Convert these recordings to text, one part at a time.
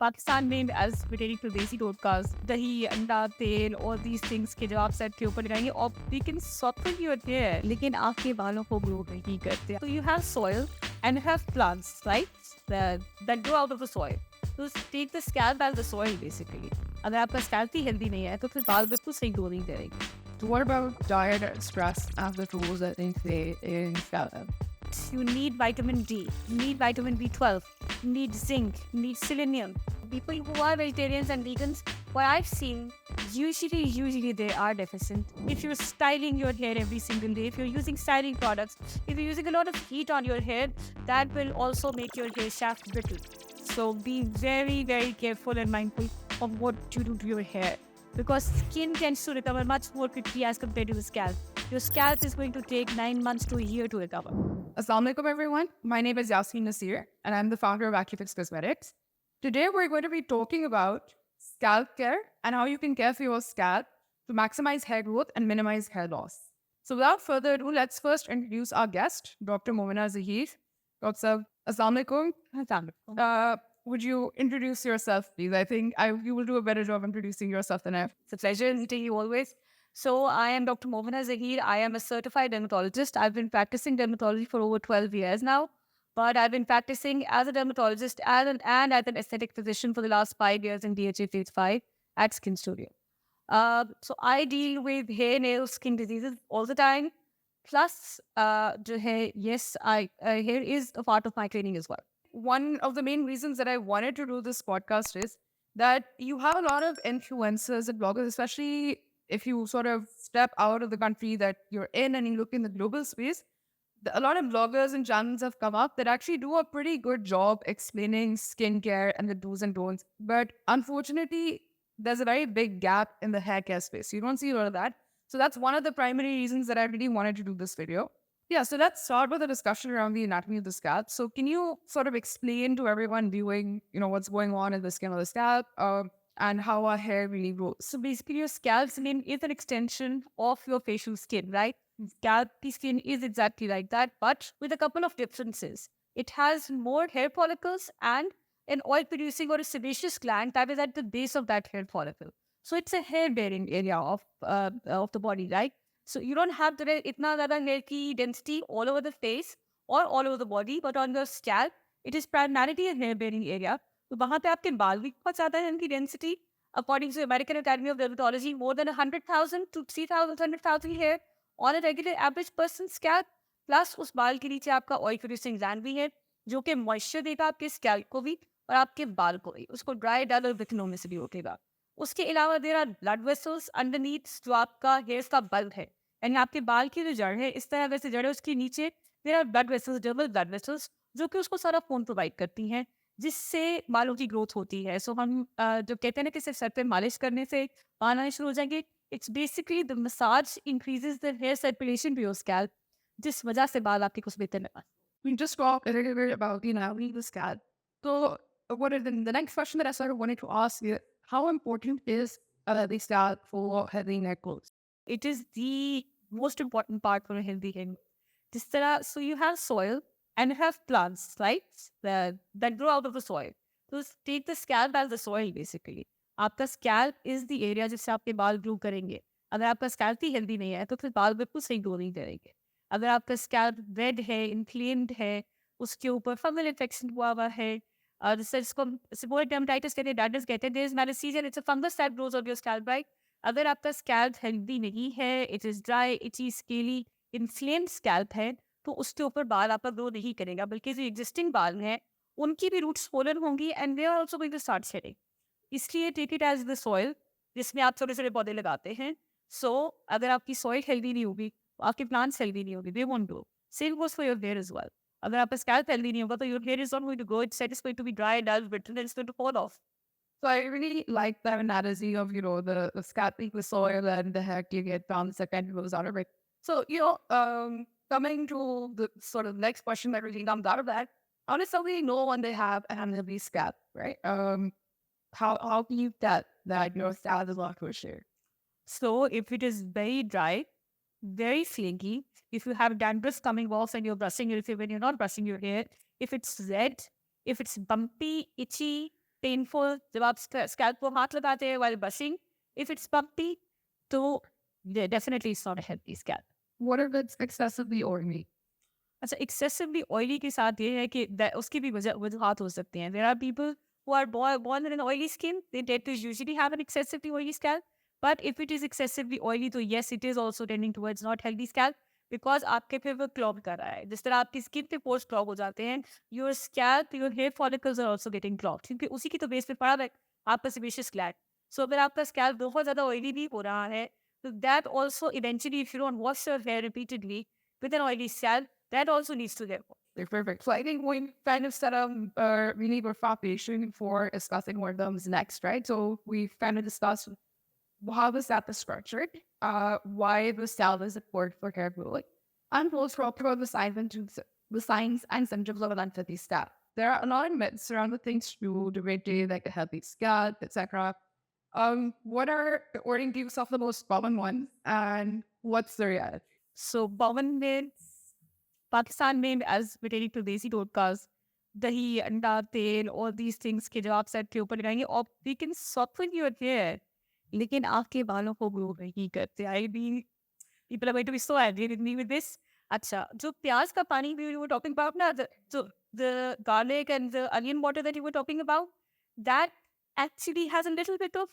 पाकिस्तान में as pertaining to देसी टोटकास दही अंडा तेल और these things के जब आप सेट के ऊपर लगाएंगे और they can soften your hair लेकिन आपके बालों को ग्रो नहीं करते. So you have soil and you have plants, right? That grow out of the soil. So take the scalp as the soil basically. अगर आपका scalp ही healthy नहीं है तो फिर बाल बिल्कुल सही ग्रो नहीं करेंगे. So what about diet and stress as the tools that they say in Scotland? You need vitamin D, you need vitamin B12, you need zinc, you need selenium. People who are vegetarians and vegans, what I've seen, usually they are deficient. If you're styling your hair every single day, if you're using styling products, if you're using a lot of heat on your hair, that will also make your hair shaft brittle. So be very, very careful and mindful of what you do to your hair. Because skin tends to recover much more quickly as compared to the scalp. Your scalp is going to take 9 months to a year to recover. Assalamu alaikum everyone. My name is Yasmin Nasir and I'm the founder of Acufix Cosmetics. Today we're going to be talking about scalp care and how you can care for your scalp to maximize hair growth and minimize hair loss. So without further ado, let's first introduce our guest, Dr. Momina Zahir. Dr. Assalamu alaikum. Would you introduce yourself, please? I think you will do a better job introducing yourself than I have. It's a pleasure meeting you always. So I am Dr. Momina Zahir. I am a certified dermatologist. I've been practicing dermatology for over 12 years now. But I've been practicing as a dermatologist and as an aesthetic physician for the last 5 years in DHA Phase 5 at Skin Studio. So I deal with hair, nail, skin diseases all the time. Plus, hair is a part of my training as well. One of the main reasons that I wanted to do this podcast is that you have a lot of influencers and bloggers, especially if you sort of step out of the country that you're in and you look in the global space. A lot of bloggers and channels have come up that actually do a pretty good job explaining skincare and the do's and don'ts. But unfortunately, there's a very big gap in the hair care space. You don't see a lot of that. So that's one of the primary reasons that I really wanted to do this video. Yeah, so let's start with a discussion around the anatomy of the scalp. So can you sort of explain to everyone viewing, what's going on in the skin of the scalp and how our hair really grows? So basically your scalp skin is an extension of your facial skin, right? Scalp skin is exactly like that, but with a couple of differences. It has more hair follicles and an oil-producing or a sebaceous gland that is at the base of that hair follicle. So it's a hair-bearing area of the body, right? So you don't have the itna zyada hair ki density all over the face or all over the body, but on your scalp, it is primarily a hair-bearing area. तो वहाँ पे आपके बाल भी बहुत ज़्यादा है इनकी density. According to American Academy of Dermatology, more than 100,000 to 300,000 hair on a regular average person's scalp. Plus उस बाल के नीचे आपका oil producing gland भी है जो कि moisture देगा आपके scalp को भी और आपके बाल को भी. उसको dry dull और wrinkle होने से भी रोकेगा. उसके अलावा there are blood vessels underneath जो आपका hairs का bulb है. यानी आपके बाल की जो जड़ है इस तरह वैसे जड़ है उसके नीचे there are blood vessels, double blood vessels जो कि उसको सारा खून प्रोवाइड करती हैं जिससे बालों की ग्रोथ होती है. सो हम जो कहते हैं ना कि सिर्फ सर पे मालिश करने से बाल आने शुरू हो जाएंगे. It's basically the massage increases the hair circulation to your scalp जिस वजह से बाल आपके कुछ बेहतर लगा. We just talked a little bit about, the scalp. So what is the next question that I sort of wanted to ask you, how important is the scalp for healthy hair growth? It is the most important part for a healthy hair. जिस तरह, so you have soil and you have plants, right? That grow out of the soil. So take the scalp as the soil basically. आपका scalp is the area जिससे आपके बाल grow करेंगे. अगर आपका scalp ही healthy नहीं है तो फिर बाल बिल्कुल सही ग्रो नहीं करेंगे. अगर आपका scalp red है, inflamed है, उसके ऊपर fungal infection हुआ हुआ है, जिसको seborrheic dermatitis कहते हैं, dandruff कहते हैं, there is malassezia, it's a fungus that grows on your scalp, right? अगर आपका scalp healthy नहीं है, it is dry, itchy, scaly, inflamed scalp है, तो उसके ऊपर बाल आपका ग्रो नहीं करेगा बल्कि जो एग्जिस्टिंग बाल हैं उनकी भी रूट्स swollen होंगी and they are also going to start shedding. इसलिए take it as the soil जिसमें आप छोटे छोटे पौधे लगाते हैं. सो अगर आपकी सॉइल हेल्दी नहीं होगी आपके प्लांट्स हेल्दी नहीं होगी, they won't grow. Same goes for your hair as well. अगर आपका स्कैल्प हेल्दी नहीं होगा तो your hair is not going to grow, it's going to be dry, dull, brittle, and it's going to fall off. So I really like that analogy of, the scalp being the soil and the hair you get from the kind of goes out of it. So, coming to the sort of next question that really comes out of that, honestly, no one they have an unhealthy scalp, right? How can you tell that your scalp is not kosher? So if it is very dry, very flaky, if you have dandruff coming off and you're brushing your hair when you're not brushing your hair, if it's red, if it's bumpy, itchy, painful, जब आप scalp को हाथ लगाते हैं while brushing, if it's bumpy, तो yeah, definitely it's not a healthy scalp. What if it's excessively oily? अच्छा, excessively oily के साथ ये है कि उसकी भी वजूहात हो सकती हैं. There are people who are born in an oily skin. They tend to usually have an excessively oily scalp. But if it is excessively oily, तो yes, it is also tending towards not healthy scalp because आपके फिर वो clog कर रहा है. जिस तरह आपकी स्किन पे पोर्स क्लॉग हो जाते हैं, your scalp, your hair follicles are also getting clogged क्योंकि उसी की तो बेस पे पड़ा है आपका sebaceous gland. So अगर आपका scalp बहुत ज़्यादा oily भी हो रहा है, तो that also eventually, if you don't wash your hair repeatedly with an oily scalp, that also needs to get washed. They're perfect. So I think we kind of set up really our foundation for discussing what comes next, right? So we've kind of discussed how the scalp is structured, why the scalp is important for hair growth, and also talk about the signs and symptoms of an unhealthy scalp. There are a lot of myths around the things to do to maintain like a healthy scalp, etc. What are, according to you, some of the most common ones, and what's the reality? So Pawan में Pakistan में as pertaining to desi todkas, dahi, anda, tel, all these things के जब आप set के ऊपर लगाएंगे और we can soften your hair, लेकिन आपके बालों को ग्रो नहीं करते. I mean, people are going to be so angry with me with this. अच्छा, जो प्याज का पानी we were talking about ना, the garlic and the onion water that you were talking about, that actually has a little bit of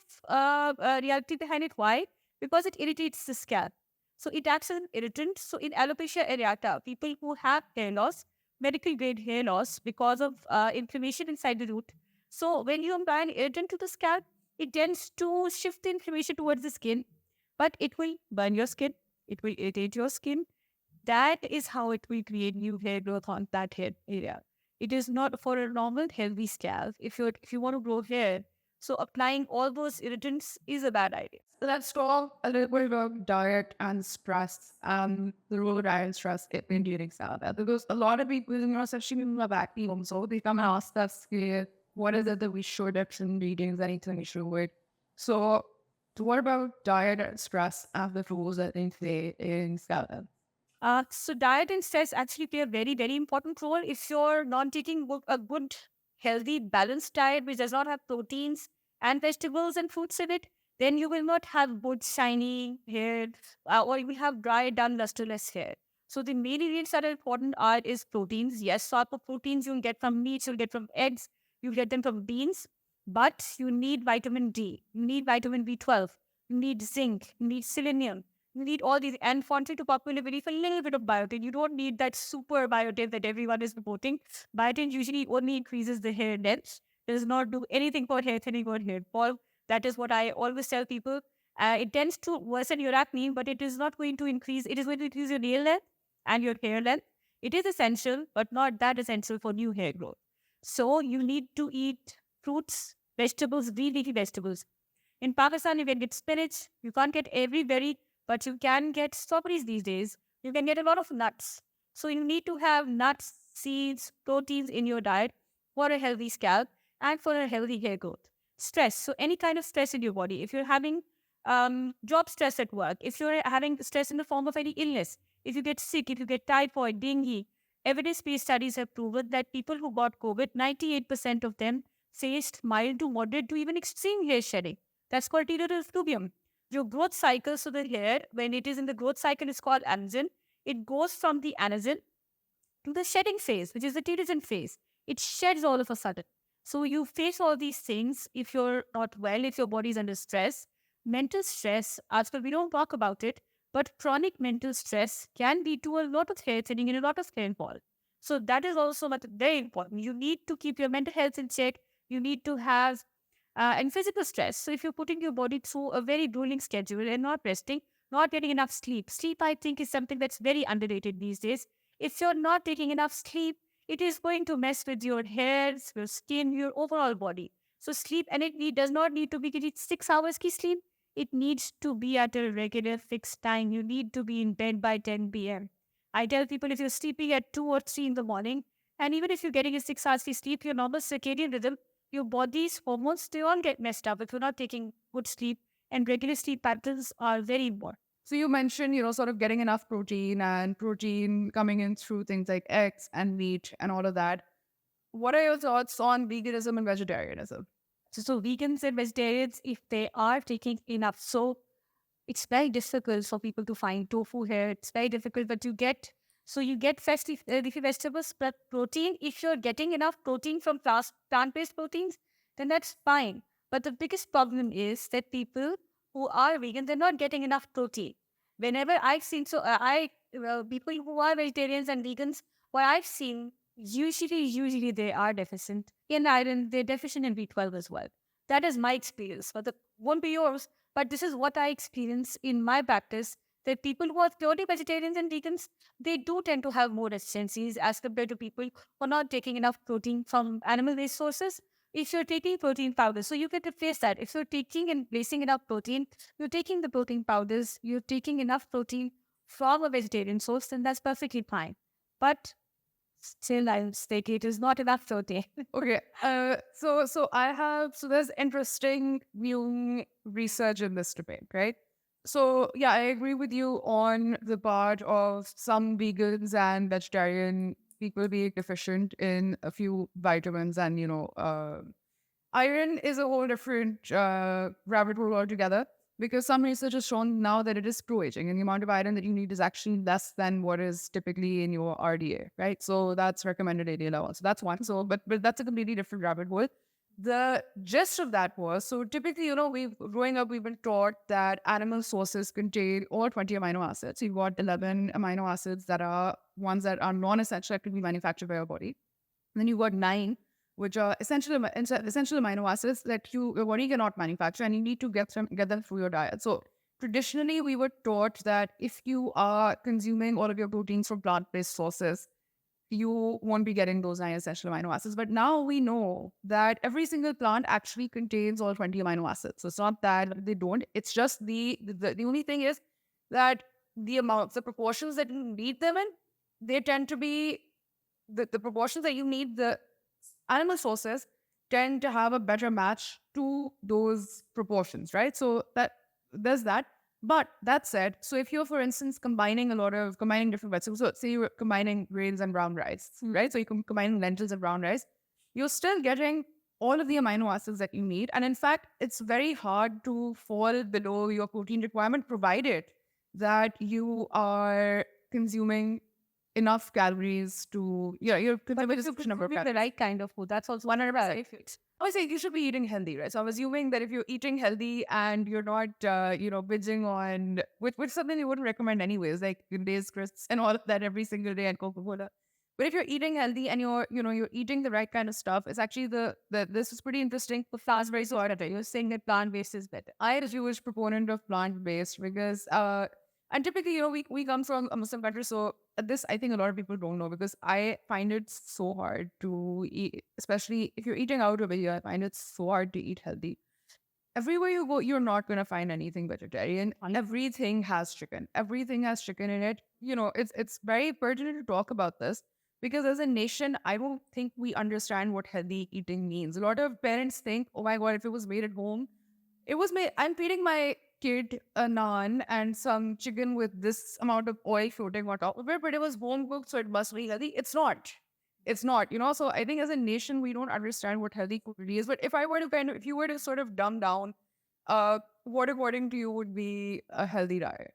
reality behind it. Why? Because it irritates the scalp. So it acts as an irritant. So in alopecia areata, people who have hair loss, medical grade hair loss because of inflammation inside the root. So when you apply an irritant to the scalp, it tends to shift the inflammation towards the skin, but it will burn your skin. It will irritate your skin. That is how it will create new hair growth on that hair area. It is not for a normal healthy scalp. If you want to grow hair, so applying all those irritants is a bad idea. So let's talk a little bit about diet and stress, the role of diet and stress in during salad. Because a lot of people, especially people who have acne also, they come and ask us, what is it that we should actually be doing, anything we should avoid? So what about diet and stress and the rules that they play in salad? So diet and stress actually play a very, very important role. If you're not taking a good, healthy, balanced diet, which does not have proteins and vegetables and fruits in it, then you will not have good, shiny hair, or you will have dry, done, lusterless hair. So the main ingredients that are important is proteins. Yes, sort of proteins you'll get from meat, you'll get from eggs, you'll get them from beans, but you need vitamin D, you need vitamin B12, you need zinc, you need selenium, you need all these. And for to popular belief, a little bit of biotin. You don't need that super biotin that everyone is reporting. Biotin usually only increases the hair length, does not do anything for hair thinning or hair fall. That is what I always tell people. It tends to worsen your acne, but it is not going to increase. It is going to increase your nail length and your hair length. It is essential, but not that essential for new hair growth. So you need to eat fruits, vegetables, green leafy vegetables. In Pakistan, you can get spinach. You can't get every berry, but you can get strawberries these days. You can get a lot of nuts. So you need to have nuts, seeds, proteins in your diet for a healthy scalp and for a healthy hair growth. Stress. So any kind of stress in your body. If you're having job stress at work, if you're having stress in the form of any illness, if you get sick, if you get typhoid, dengue, evidence-based studies have proven that people who got COVID, 98% of them faced mild to moderate to even extreme hair shedding. That's called pteridotubulum. Your growth cycle, so the hair, when it is in the growth cycle, is called anagen. It goes from the anagen to the shedding phase, which is the pterogen phase. It sheds all of a sudden. So you face all these things if you're not well, if your body is under stress. Mental stress, as well, we don't talk about it, but chronic mental stress can lead to a lot of hair thinning and a lot of hair fall. So that is also very important. You need to keep your mental health in check. You need to have and physical stress. So if you're putting your body through a very grueling schedule and not resting, not getting enough sleep. Sleep, I think, is something that's very underrated these days. If you're not taking enough sleep, it is going to mess with your hairs, your skin, your overall body. So sleep, and it does not need to be 6 hours ki sleep. It needs to be at a regular fixed time. You need to be in bed by 10 p.m. I tell people if you're sleeping at 2 or 3 in the morning, and even if you're getting a 6 hours sleep, your normal circadian rhythm, your body's hormones, they all get messed up if you're not taking good sleep, and regular sleep patterns are very important. So you mentioned, sort of getting enough protein and protein coming in through things like eggs and meat and all of that. What are your thoughts on veganism and vegetarianism? So vegans and vegetarians, if they are taking enough, so it's very difficult for people to find tofu here. It's very difficult, but you get festive leafy vegetables, but protein. If you're getting enough protein from plant-based proteins, then that's fine. But the biggest problem is that people who are vegan, they're not getting enough protein. Whenever I've seen, people who are vegetarians and vegans, what I've seen, usually they are deficient in iron. They're deficient in B12 as well. That is my experience, but it won't be yours. But this is what I experience in my practice, that people who are purely vegetarians and vegans, they do tend to have more deficiencies as compared to people who are not taking enough protein from animal-based sources. If you're taking protein powders, so you can replace that. If you're taking and placing enough protein, you're taking the protein powders, you're taking enough protein from a vegetarian source, then that's perfectly fine. But still, I'll state it is not enough protein. Okay. So there's interesting viewing research in this debate, right? So yeah, I agree with you on the part of some vegans and vegetarian people being deficient in a few vitamins, and iron is a whole different rabbit hole altogether, because some research has shown now that it is pro-aging, and the amount of iron that you need is actually less than what is typically in your RDA, right? So that's recommended ADA level. So that's one. So, but that's a completely different rabbit hole. The gist of that was, so typically, growing up, we've been taught that animal sources contain all 20 amino acids. You've got 11 amino acids that are ones that are non-essential, that can be manufactured by your body. And then you've got 9, which are essential amino acids that your body cannot manufacture, and you need to get them through your diet. So traditionally, we were taught that if you are consuming all of your proteins from plant-based sources, you won't be getting those 9 essential amino acids. But now we know that every single plant actually contains all 20 amino acids. So it's not that they don't. It's just the only thing is that the proportions that you need them in, they tend to be the proportions that you need. The animal sources tend to have a better match to those proportions, right? So there's that. But that said, so if you're, for instance, combining different vegetables, so say you're combining grains and brown rice, right? So you can combine lentils and brown rice, you're still getting all of the amino acids that you need. And in fact, it's very hard to fall below your protein requirement, provided that you are consuming enough calories to, you're consuming a sufficient number of calories. The right kind of food. That's also 100%. I would say you should be eating healthy, right? So I'm assuming that if you're eating healthy and you're not, binging on, which is something you wouldn't recommend anyways, like Lay's crisps and all of that every single day, and Coca-Cola. But if you're eating healthy and you're eating the right kind of stuff, it's actually this is pretty interesting. the plants very sort of. You're saying that plant-based is better. I am a huge proponent of plant-based because, and typically, we come from a Muslim country, so this I think a lot of people don't know, because I find it so hard to eat, especially if you're eating out over here. I find it so hard to eat healthy. Everywhere you go, you're not going to find anything vegetarian. Everything has chicken. Everything has chicken in it. It's very pertinent to talk about this, because as a nation, I don't think we understand what healthy eating means. A lot of parents think, oh my God, if it was made at home, I'm feeding my kid a naan and some chicken with this amount of oil floating on top of it, but it was home cooked, so it must be healthy. It's not. So I think as a nation, we don't understand what healthy food really is. But if you were to sort of dumb down, what according to you would be a healthy diet?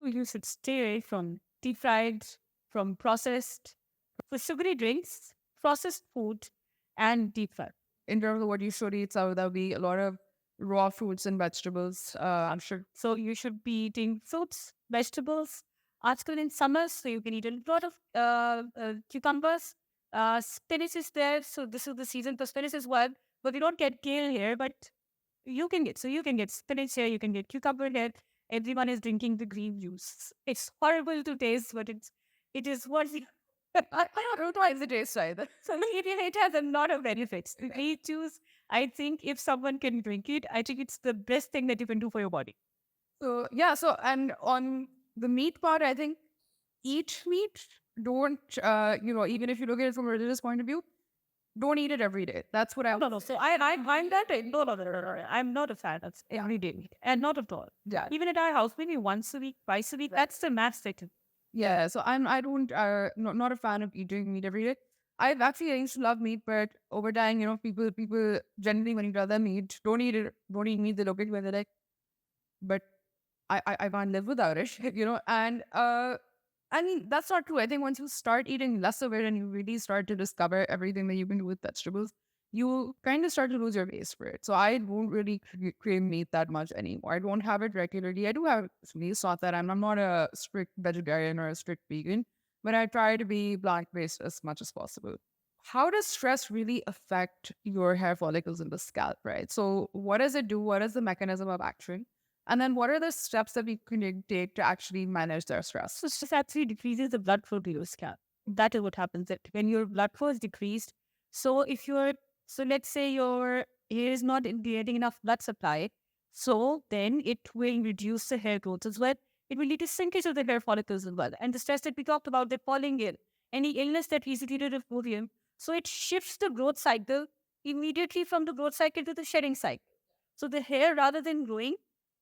You should stay away from deep fried, from processed, for sugary drinks, processed food, and deep fried. In terms of what you should eat, so there'll be a lot of raw fruits and vegetables. I'm sure. So you should be eating fruits, vegetables. Article in summer, so you can eat a lot of cucumbers. Spinach is there, so this is the season for spinach as well. But we don't get kale here, but you can get spinach here. You can get cucumber here. Everyone is drinking the green juice. It's horrible to taste, but it is what. I don't know the taste either. So it has a lot of benefits. The green juice, I think if someone can drink it, I think it's the best thing that you can do for your body. So yeah, and on the meat part, I think eat meat. Don't even if you look at it from a religious point of view, don't eat it every day. That's what No. So I'm that no. I'm not a fan of everyday meat, and not at all. Yeah. Even at our house, maybe once a week, twice a week. That's the max they can. Yeah. So I don't not a fan of eating meat every day. I used to love meat, but over time, people generally when you tell them meat, don't eat meat, they look at you and they're like, but I can't live without it, And I mean that's not true. I think once you start eating less of it and you really start to discover everything that you can do with vegetables, you kind of start to lose your taste for it. So I don't really crave meat that much anymore. I don't have it regularly. I do have meat. It's not that I'm not a strict vegetarian or a strict vegan, but I try to be plant based as much as possible. How does stress really affect your hair follicles in the scalp, right? So what does it do? What is the mechanism of action? And then what are the steps that we can take to actually manage their stress? So stress actually decreases the blood flow to your scalp. That is what happens. That when your blood flow is decreased, so if you're so let's say your hair is not getting enough blood supply, so then it will reduce the hair growth as well. It will lead to shrinkage of the hair follicles as well. And the stress that we talked about, they're falling in. Any illness that is related to podium, so it shifts the growth cycle immediately from the growth cycle to the shedding cycle. So the hair, rather than growing,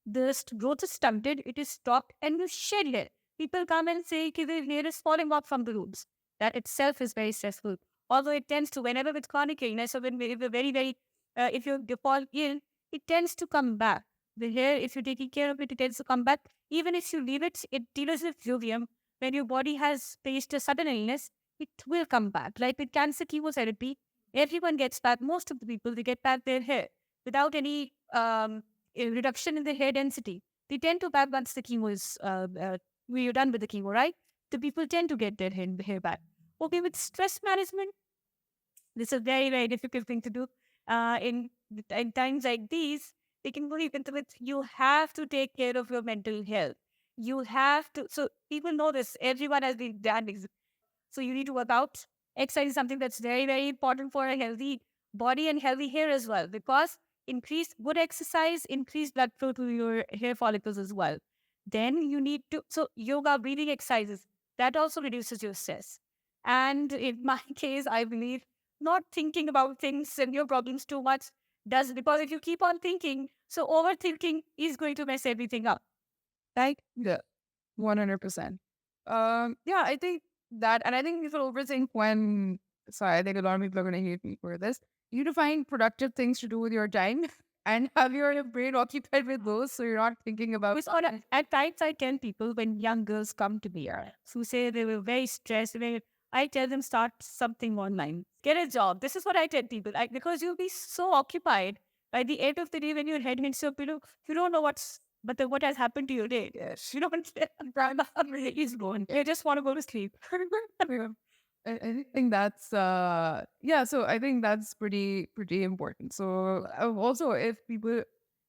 the growth is stunted, it is stopped, and you shed hair. People come and say "Ki the hair is falling off from the roots." That itself is very stressful. Although it tends to, whenever with chronic illness or when if you're very, if you fall ill, it tends to come back. The hair, if you're taking care of it, it tends to come back. Even if you leave it, it deals with fluvium. When your body has faced a sudden illness, it will come back. Like with cancer chemotherapy, everyone gets back. Most of the people, they get back their hair without any a reduction in the hair density. They tend to back once the chemo is we're done with the chemo, right? The people tend to get their hair back. Okay, with stress management, this is a very, very difficult thing to do. In times like these, they can only with you have to take care of your mental health. You have to. So people know this. Everyone has been done. So you need to work out. Exercise is something that's very, very important for a healthy body and healthy hair as well, because increased good exercise, increased blood flow to your hair follicles as well. Then you need to, so yoga, breathing exercises, that also reduces your stress. And in my case, I believe not thinking about things and your problems too much does, because if you keep on thinking, so overthinking is going to mess everything up. Right? Yeah, 100%. Yeah, I think that, and I think people overthink when, sorry, I think a lot of people are going to hate me for this. You need to find productive things to do with your time and have your brain occupied with those so you're not thinking about. Because at times I tell people when young girls come to me who say they were very stressed, I tell them start something online, get a job. This is what I tell people, because you'll be so occupied by the end of the day when your head hits your pillow, you don't know what has happened to your day. Yes, you don't. Is gone. You just want to go to sleep. I think that's yeah. So I think that's pretty important. So also, if people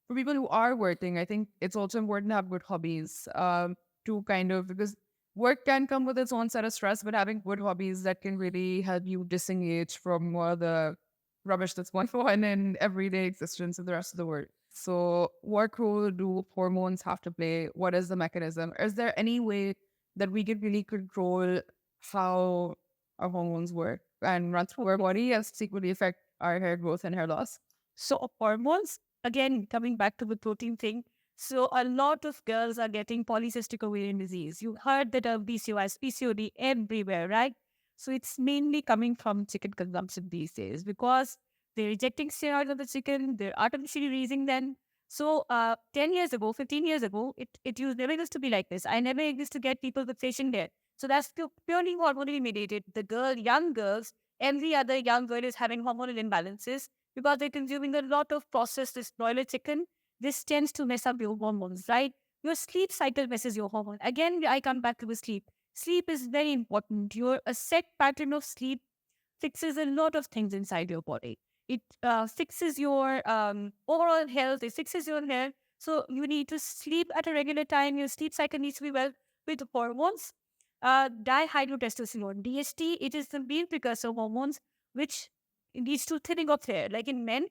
for people who are working, I think it's also important to have good hobbies. To kind of, because work can come with its own set of stress, but having good hobbies that can really help you disengage from more of the rubbish that's going on in everyday existence in the rest of the world. So, what role do hormones have to play? What is the mechanism? Is there any way that we can really control how our hormones work and run through our body and secretly affect our hair growth and hair loss? So hormones, again, coming back to the protein thing. So a lot of girls are getting polycystic ovarian disease. You heard that of PCOS, PCOD everywhere, right? So it's mainly coming from chicken consumption these days, because they're rejecting steroids of the chicken, they're artificially raising them. So 10 years ago, 15 years ago, never used to be like this. I never used to get people with facial hair. So that's purely hormonally mediated. Young girls, every other young girl is having hormonal imbalances because they're consuming a lot of processed this broiler chicken. This tends to mess up your hormones, right? Your sleep cycle messes your hormone. Again, I come back to the sleep. Sleep is very important. A set pattern of sleep fixes a lot of things inside your body. It fixes your overall health. It fixes your health. So you need to sleep at a regular time. Your sleep cycle needs to be well with hormones. Dihydrotestosterone, DHT, it is the main precursor hormones which leads to thinning of hair. Like in men,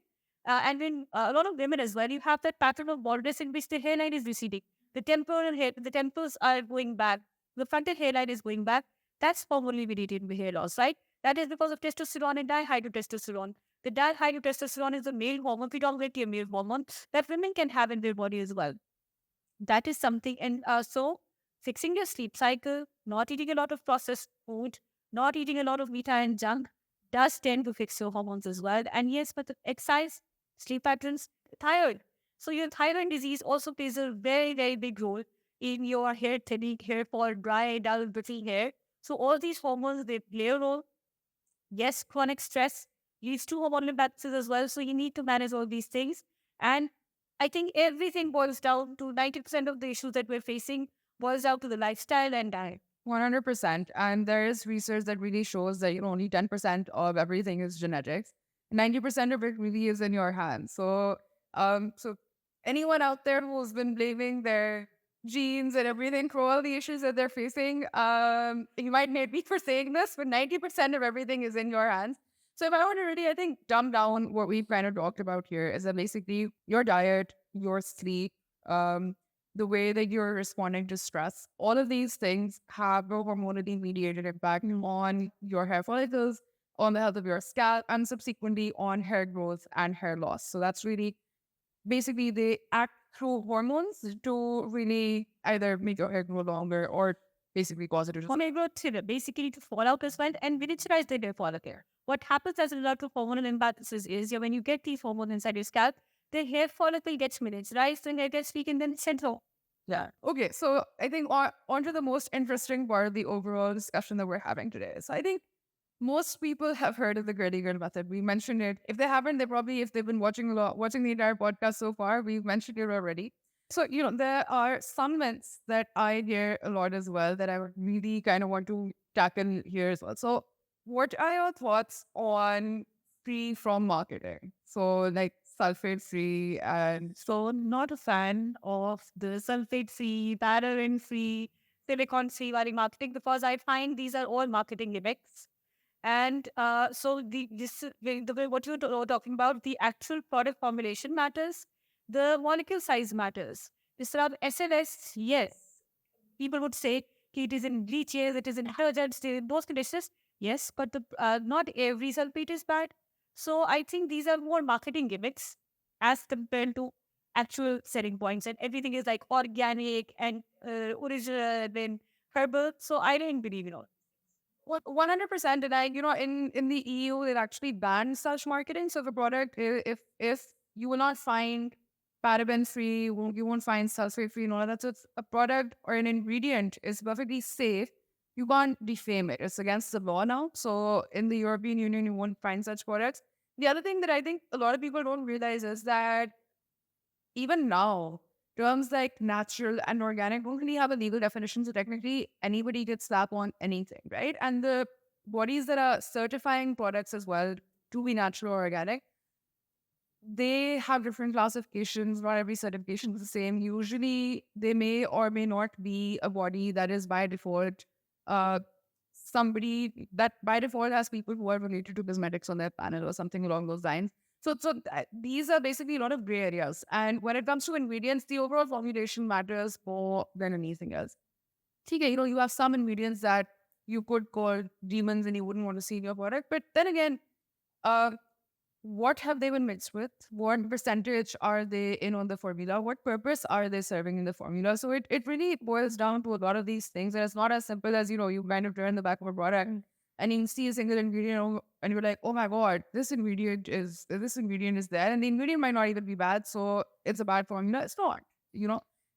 and in a lot of women as well, you have that pattern of baldness in which the hairline is receding. The temples are going back. The frontal hairline is going back. That's hormonally mediated hair loss, right? That is because of testosterone and dihydrotestosterone. The dihydrotestosterone is a male hormone, predominantly a male hormone, that women can have in their body as well. That is something. And so fixing your sleep cycle, not eating a lot of processed food, not eating a lot of meat and junk, does tend to fix your hormones as well. And yes, but the exercise, sleep patterns, thyroid. So your thyroid disease also plays a very, very big role in your hair thinning, hair fall, dry, dull, brittle hair. So all these hormones, they play a role. Yes, chronic stress leads to hormonal imbalances as well. So you need to manage all these things. And I think everything boils down to 90% of the issues that we're facing boils down to the lifestyle and diet. 100%. And there is research that really shows that, only 10% of everything is genetics. 90% of it really is in your hands. So anyone out there who's been blaming their genes and everything for all the issues that they're facing, you might hate me for saying this, but 90% of everything is in your hands. So if I were to really, I think, dumb down what we've kind of talked about here is that basically your diet, your sleep, the way that you're responding to stress, all of these things have a hormonally mediated impact on your hair follicles, on the health of your scalp, and subsequently on hair growth and hair loss. So that's really basically they act through hormones to really either make your hair grow longer or basically cause it to just. Hormone growth basically to fall out as well and miniaturize the hair follicle. What happens as a result of hormonal imbalances is when you get these hormones inside your scalp, the hair follicle gets miniaturized and it gets weak and then central. Yeah. Okay. So I think on to the most interesting part of the overall discussion that we're having today. So I think most people have heard of the Gritty Girl method. We mentioned it. If they haven't, they probably, if they've been watching the entire podcast so far, we've mentioned it already. So, there are some myths that I hear a lot as well that I would really kind of want to tackle here as well. So, what are your thoughts on free from marketing? So, like sulfate free and. So not a fan of the sulfate free, paraben free, silicon free marketing because I find these are all marketing gimmicks. And so the way what you're talking about, the actual product formulation matters, the molecule size matters. Instead of SLS, yes, people would say it is in bleaches, it is in detergents, in those conditions. Yes, but not every sulfate is bad. So I think these are more marketing gimmicks as compared to actual selling points. And everything is like organic and original and herbal. So I don't believe in all. 100%. And in the EU, it actually bans such marketing. So if a product, if you will not find paraben free, you won't find sulfate free and all of that. So it's a product or an ingredient is perfectly safe. You can't defame it. It's against the law now. So in the European Union, you won't find such products. The other thing that I think a lot of people don't realize is that even now, terms like natural and organic don't really have a legal definition. So technically, anybody could slap on anything, right? And the bodies that are certifying products as well to be natural or organic, they have different classifications. Not every certification is the same. Usually, they may or may not be a body that is by default somebody that by default has people who are related to cosmetics on their panel or something along those lines. So these are basically a lot of gray areas. And when it comes to ingredients, the overall formulation matters more than anything else. Okay, you have some ingredients that you could call demons and you wouldn't want to see in your product. But then again, what have they been mixed with? What percentage are they in on the formula? What purpose are they serving in the formula? So it really boils down to a lot of these things. And it's not as simple as, you kind of turn the back of a product and you see a single ingredient and you're like, oh my God, this ingredient is there. And the ingredient might not even be bad. So it's a bad formula. It's not,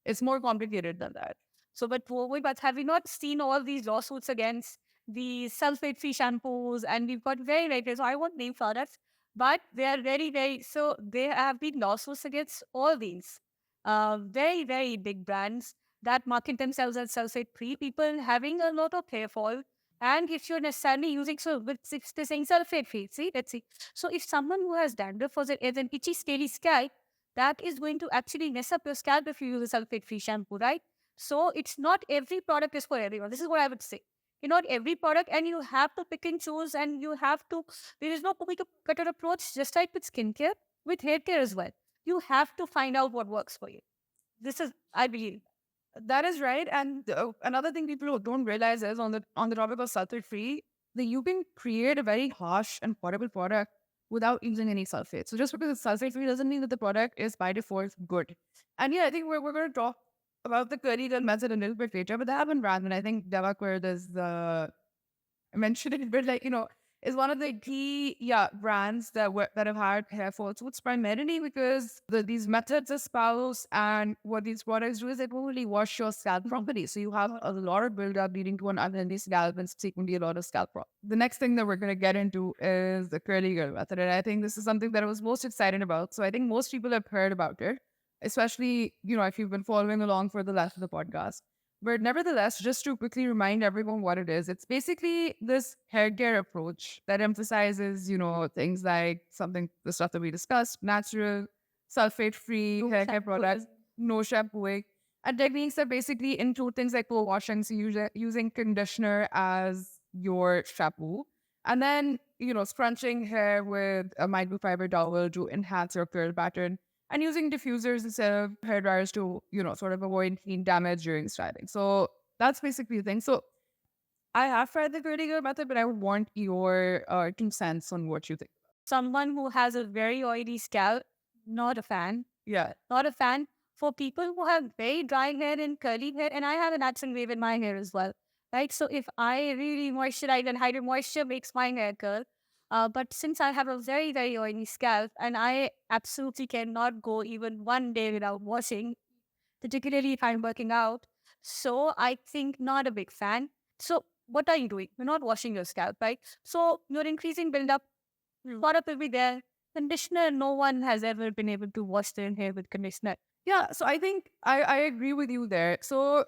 it's more complicated than that. So, but have we not seen all these lawsuits against the sulfate-free shampoos? And we've got very, so I won't name products, but they are very, so there have been lawsuits against all these very big brands that market themselves as sulfate-free, people having a lot of hair fall. And if you're necessarily using, so with they're saying sulfate-free, let's see. So if someone who has dandruff or is an itchy, scaly scalp, that is going to actually mess up your scalp if you use a sulfate-free shampoo, right? So it's not every product is for everyone. This is what I would say. Not every product, and you have to pick and choose, and you have to, there is no cookie cutter approach, just like with skincare, with hair care as well. You have to find out what works for you. This is, I believe. That is right. And another thing people don't realize is on the topic of sulfate free, that you can create a very harsh and portable product without using any sulfate. So just because it's sulfate free doesn't mean that the product is by default good. And yeah, I think we're going to talk about the Curry Girl method a little bit later, but they haven't ran. And I think Devakar, I mentioned it, but is one of the key brands that have had hair fall suits, primarily because these methods espouse, and what these products do is they don't really wash your scalp properly. So you have a lot of buildup leading to an unhealthy scalp and subsequently a lot of scalp problems. The next thing that we're going to get into is the curly girl method, and I think this is something that I was most excited about. So I think most people have heard about it, especially if you've been following along for the last of the podcast. But nevertheless, just to quickly remind everyone what it is, it's basically this hair care approach that emphasizes, things like the stuff that we discussed, natural, sulfate-free hair care products, no shampooing, and techniques that basically include things like co-washing, so using conditioner as your shampoo, and then, scrunching hair with a microfiber towel to enhance your curl pattern, and using diffusers instead of hair dryers to, sort of avoid heat damage during styling. So that's basically the thing. So I have tried the curly girl method, but I would want your 2 cents on what you think. Someone who has a very oily scalp, not a fan. Yeah. Not a fan. For people who have very dry hair and curly hair, and I have a natural wave in my hair as well, right? So if I really moisturize and hide moisture makes my hair curl. But since I have a very, very oily scalp and I absolutely cannot go even one day without washing, particularly if I'm working out, so I think not a big fan. So what are you doing? You're not washing your scalp, right? So you're increasing buildup. Product will be there. Conditioner, no one has ever been able to wash their hair with conditioner. Yeah, so I think I agree with you there. So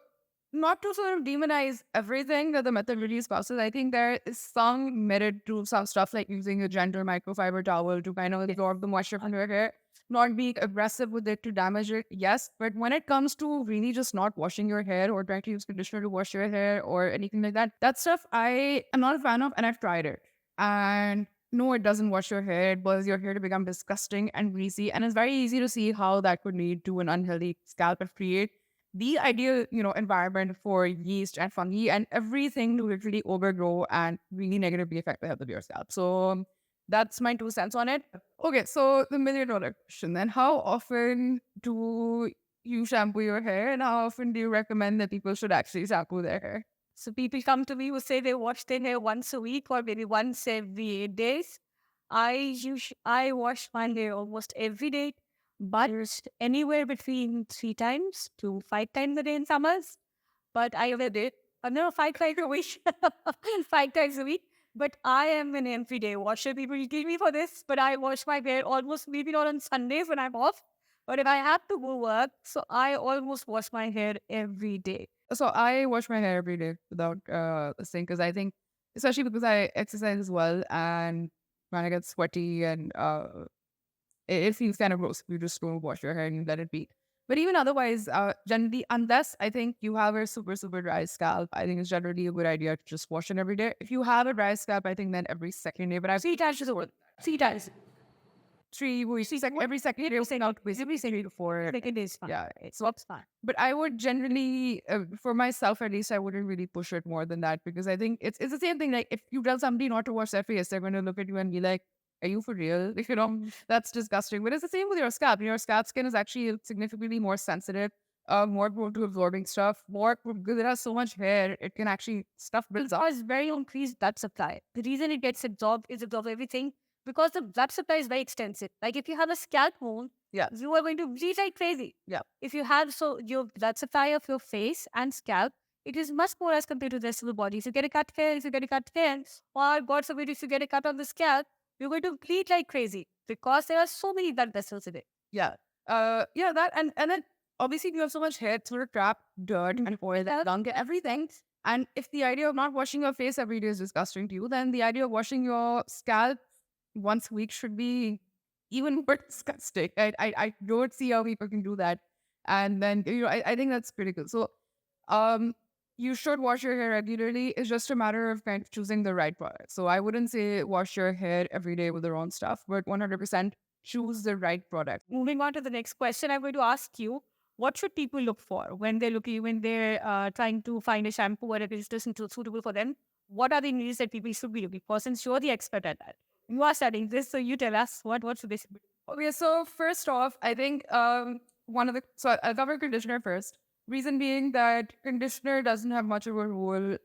not to sort of demonize everything that the method really espouses, I think there is some merit to some stuff like using a gentle microfiber towel to kind of absorb the moisture from your hair, not being aggressive with it to damage it, yes. But when it comes to really just not washing your hair or trying to use conditioner to wash your hair or anything like that, that stuff I am not a fan of, and I've tried it. And no, it doesn't wash your hair. It causes your hair to become disgusting and greasy. And it's very easy to see how that could lead to an unhealthy scalp and create the ideal, environment for yeast and fungi and everything to literally overgrow and really negatively affect the health of your scalp. So that's my 2 cents on it. Okay, so the $1,000,000 question then: how often do you shampoo your hair, and how often do you recommend that people should actually shampoo their hair? So people come to me who say they wash their hair once a week or maybe once every 8 days. I wash my hair almost every day, but anywhere between 3 times to 5 times a day in summers. But I ever did. No, 5 times a week. 5 times a week. But I am an everyday washer. People kill me for this, but I wash my hair almost, maybe not on Sundays when I'm off, but if I have to go work, so I almost wash my hair every day. So I wash my hair every day without this thing, because I think, especially because I exercise as well, and when I get sweaty and it feels kind of gross if you just don't wash your hair and you let it be. But even otherwise, generally, unless I think you have a super, super dry scalp, I think it's generally a good idea to just wash it every day. If you have a dry scalp, I think then every second day. But I've 3 times is over. 3 times. 3 weeks, every second day, every second to 4. Second is fine. Yeah, It's what's fine. but I would generally, for myself at least, I wouldn't really push it more than that, because I think it's the same thing. Like if you tell somebody not to wash their face, they're going to look at you and be like, "Are you for real?" That's disgusting. But it's the same with your scalp. Your scalp skin is actually significantly more sensitive, more prone to absorbing stuff, more because it has so much hair, it can actually stuff builds up. Because very increased blood supply. The reason it gets absorbed is absorb everything because the blood supply is very extensive. Like if you have a scalp wound, Yeah. you are going to bleed like crazy. Yeah. If you have your blood supply of your face and scalp, it is much more as compared to the rest of the body. If you get a cut here, or God forbid, if you get a cut on the scalp, you're going to bleed like crazy because there are so many blood vessels in it. Yeah. That and then obviously you have so much hair, it's sort of trap dirt and oil and gunk and everything. And if the idea of not washing your face every day is disgusting to you, then the idea of washing your scalp once a week should be even more disgusting. I don't see how people can do that. And then I think that's critical. So you should wash your hair regularly. It's just a matter of kind of choosing the right product. So I wouldn't say wash your hair every day with the wrong stuff, but 100% choose the right product. Moving on to the next question, I'm going to ask you, what should people look for when they're trying to find a shampoo or a conditioner suitable for them? What are the ingredients that people should be looking for? Since you're the expert at that, you are studying this, so you tell us what should they be. Okay, so first off, I think so I'll cover conditioner first. Reason being that conditioner doesn't have much of a role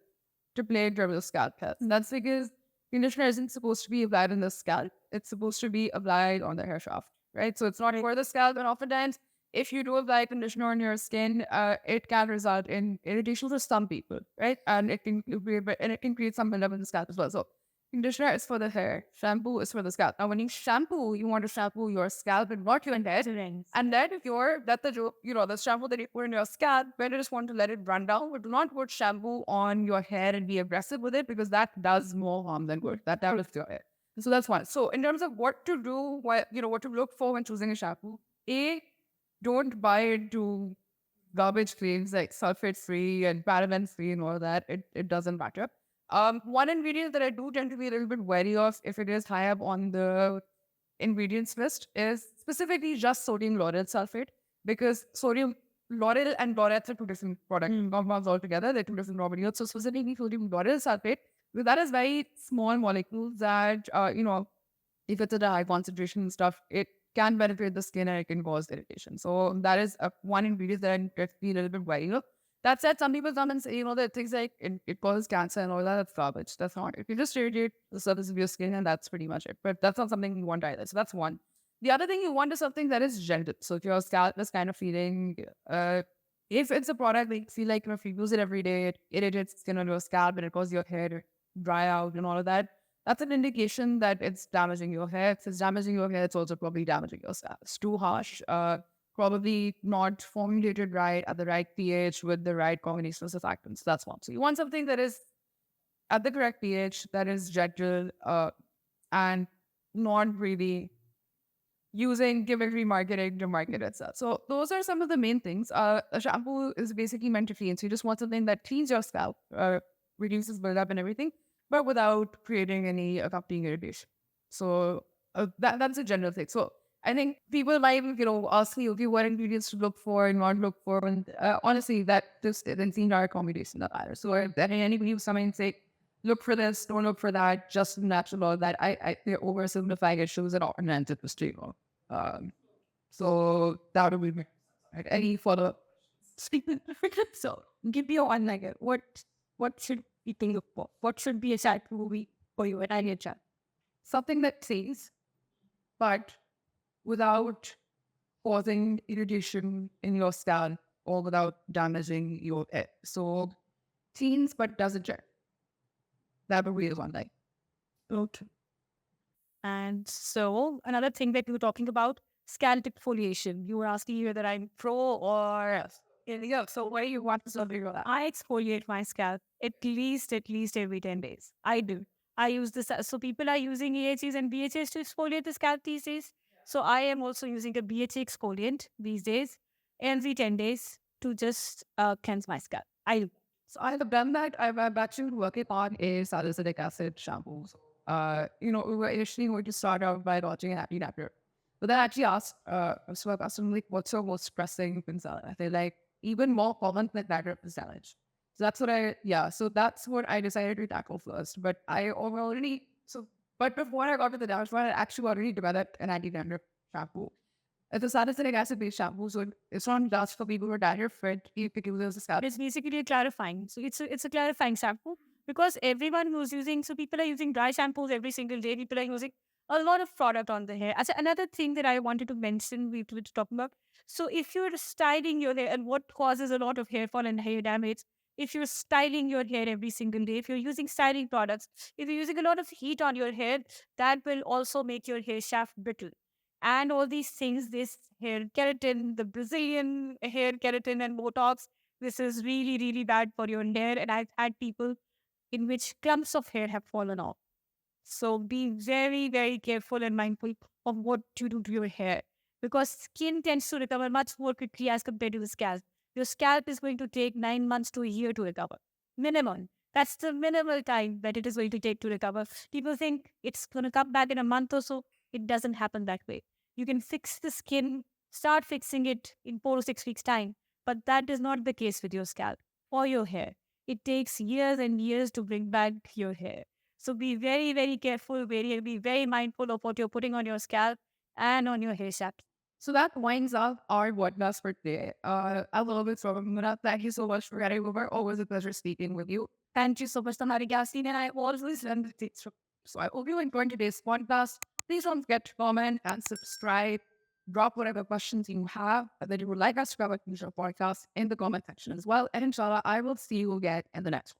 to play in terms of scalp health. And that's because conditioner isn't supposed to be applied on the scalp. It's supposed to be applied on the hair shaft, right? So it's not for the scalp. And oftentimes, if you do apply conditioner on your skin, it can result in irritation for some people, right? And it can create some buildup in the scalp as well. So conditioner is for the hair, shampoo is for the scalp. Now, when you shampoo, you want to shampoo your scalp and not your head. And then if you're the shampoo that you put in your scalp, when you just want to let it run down, but do not put shampoo on your hair and be aggressive with it because that does more harm than good. That damages your hair. So that's one. So in terms of what to do, what to look for when choosing a shampoo, don't buy into garbage claims like sulfate free and paraben free and all that. It doesn't matter. One ingredient that I do tend to be a little bit wary of if it is high up on the ingredients list is specifically just sodium lauryl sulfate, because sodium lauryl and borax are two different product compounds altogether. They're two different raw materials. So specifically sodium lauryl sulfate, because that is very small molecules that if it's at a high concentration and stuff, it can penetrate the skin and it can cause irritation. So that is one ingredient that I feel a little bit wary of. That said, some people come and say, that things like it causes cancer and all that. That's garbage. That's not. It can just irritate the surface of your skin, and that's pretty much it. But that's not something you want either. So that's one. The other thing you want is something that is gentle. So if your scalp is kind of feeling, if it's a product that you feel like if you use it every day, it irritates skin on your scalp and it causes your hair to dry out and all of that, that's an indication that it's damaging your hair. If it's damaging your hair, it's also probably damaging your scalp. It's too harsh. Probably not formulated right at the right pH with the right combination of surfactants. That's one. So you want something that is at the correct pH, that is gentle, and not really using gimmickry marketing to market itself. So those are some of the main things. A shampoo is basically meant to clean. So you just want something that cleans your scalp, reduces buildup and everything, but without creating any accompanying irritation. So that's a general thing. So I think people might, ask me, okay, what ingredients to look for and not look for. And honestly, that just isn't the entire combination that matters. So if anybody who's coming and say, look for this, don't look for that, just natural, all that, they're oversimplifying it, shows an alternative history. So that would be my, right? Any follow-up? So give me one like what should people look for? What should be a shampoo movie for you and I get chat? Something that cleans, but without causing irritation in your scalp or without damaging your hair. So cleans but doesn't check. That would be the one thing. Okay. And so another thing that you were talking about, scalp exfoliation. You were asking whether I'm pro or yeah. So where you want to something about that? I exfoliate my scalp at least every 10 days. I do. I use this. So people are using AHAs and BHAs to exfoliate the scalp these days. So I am also using a BHA exfoliant these days every 10 days to just cleanse my scalp. So I have done that. I'm actually working on a salicylic acid shampoo. We were initially going to start out by launching a happy napper. But then I actually asked so I asked them, like, what's your most pressing concern? I feel like even more common than that is damage. So that's what I decided to tackle first. But but before I got to the damage one, I actually already developed an anti-dandruff shampoo. It's a salicylic acid-based shampoo, so it's not just for people who are dandruff, but you can use the scalp. It's basically clarifying. So it's a clarifying shampoo because everyone who's using, so people are using dry shampoos every single day. People are using a lot of product on the hair. As another thing that I wanted to mention, we were talking about. So if you're styling your hair, and what causes a lot of hair fall and hair damage, if you're styling your hair every single day, if you're using styling products, if you're using a lot of heat on your hair, that will also make your hair shaft brittle. And all these things, this hair keratin, the Brazilian hair keratin and Botox, this is really, really bad for your hair. And I've had people in which clumps of hair have fallen off. So be very, very careful and mindful of what you do to your hair because skin tends to recover much more quickly as compared to the scalp. Your scalp is going to take 9 months to a year to recover. Minimum. That's the minimal time that it is going to take to recover. People think it's going to come back in a month or so. It doesn't happen that way. You can fix the skin, start fixing it in 4 to 6 weeks' time. But that is not the case with your scalp or your hair. It takes years and years to bring back your hair. So be very, very careful, be very mindful of what you're putting on your scalp and on your hair shaft. So that winds up our podcast for today. A little bit from Muna. Thank you so much for getting over. Always a pleasure speaking with you. Thank you so much, Tamari Yasin, and I always learn the things from So I hope you enjoyed today's podcast. Please don't forget to comment and subscribe. Drop whatever questions you have that you would like us to cover in future podcasts in the comment section as well. And inshallah, I will see you again in the next one.